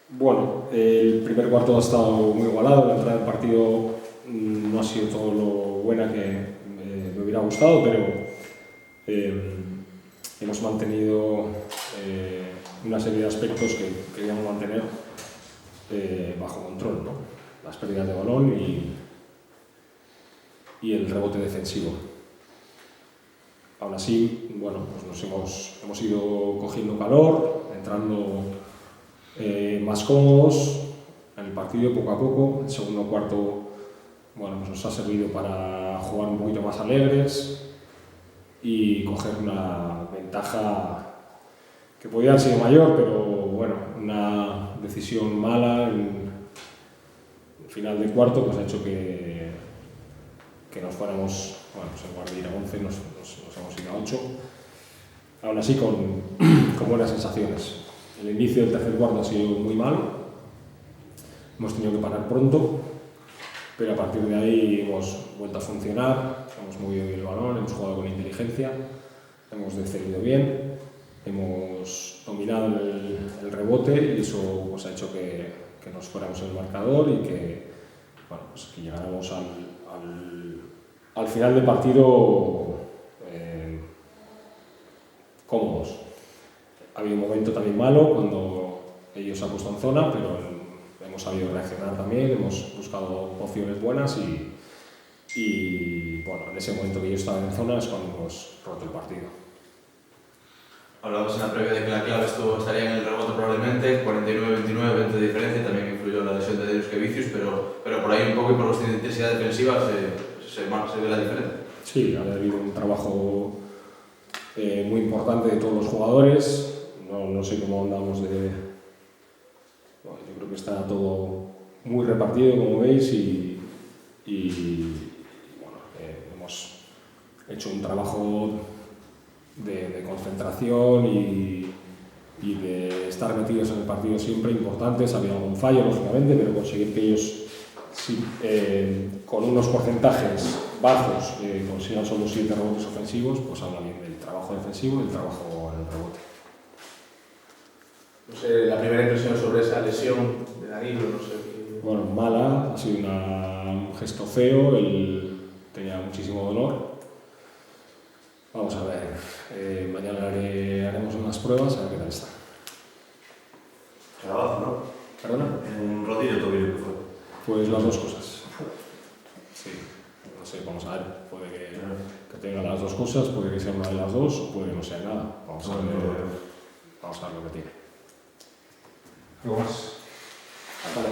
Bueno, el primer cuarto ha estado muy igualado, la entrada del partido no ha sido todo lo buena que me hubiera gustado, pero hemos mantenido una serie de aspectos que queríamos mantener bajo control, ¿no? Las pérdidas de balón y el rebote defensivo. Aún así, bueno, pues hemos ido cogiendo calor, entrando más cómodos en el partido poco a poco. El segundo cuarto, bueno, pues nos ha servido para jugar un poquito más alegres y coger una ventaja que podía haber sido mayor, pero bueno, una decisión mala en el final del cuarto pues ha hecho que nos fuéramos, bueno, pues en lugar de ir a 11 nos hemos ido a 8, aún así con buenas sensaciones. El inicio del tercer cuarto ha sido muy malo, hemos tenido que parar pronto, pero a partir de ahí hemos vuelto a funcionar, hemos movido bien el balón, hemos jugado con inteligencia, hemos defendido bien, hemos dominado el rebote y eso pues, ha hecho que nos fuéramos en el marcador y que, bueno, pues, que llegáramos al final del partido cómodos. Ha habido un momento también malo cuando ellos se han puesto en zona, pero hemos sabido reaccionar también, hemos buscado opciones buenas y bueno, en ese momento que ellos estaban en zona es cuando hemos roto el partido. Hablabas en la previa de que la clave estaría en el rebote probablemente, 49-29, 20 de diferencia, también influyó la lesión de Darius Kevicius, pero por ahí un poco y por la intensidad defensiva se ve la diferencia. Sí, ha habido un trabajo muy importante de todos los jugadores. No sé cómo andamos de... Bueno, yo creo que está todo muy repartido, como veis, y bueno, hemos hecho un trabajo de concentración y de estar metidos en el partido siempre importantes. Ha habido algún fallo, lógicamente, pero conseguir que ellos con unos porcentajes bajos consigan solo 7 rebotes ofensivos, pues habla bien del trabajo defensivo y del trabajo en el rebote. No sé, la primera impresión sobre esa lesión de Danilo, no sé. Bueno, mala, ha sido un gesto feo, él tenía muchísimo dolor. Vamos a ver, mañana haremos unas pruebas a ver qué tal está. Trabajo, ¿no? ¿Perdona? En rodillo tobillo que fue. Pues las dos cosas. Sí, no sé, vamos a ver, puede que tenga las dos cosas, puede que sea una de las dos o puede que no sea nada. Vamos a ver lo que tiene. ¿Algo más? Vale.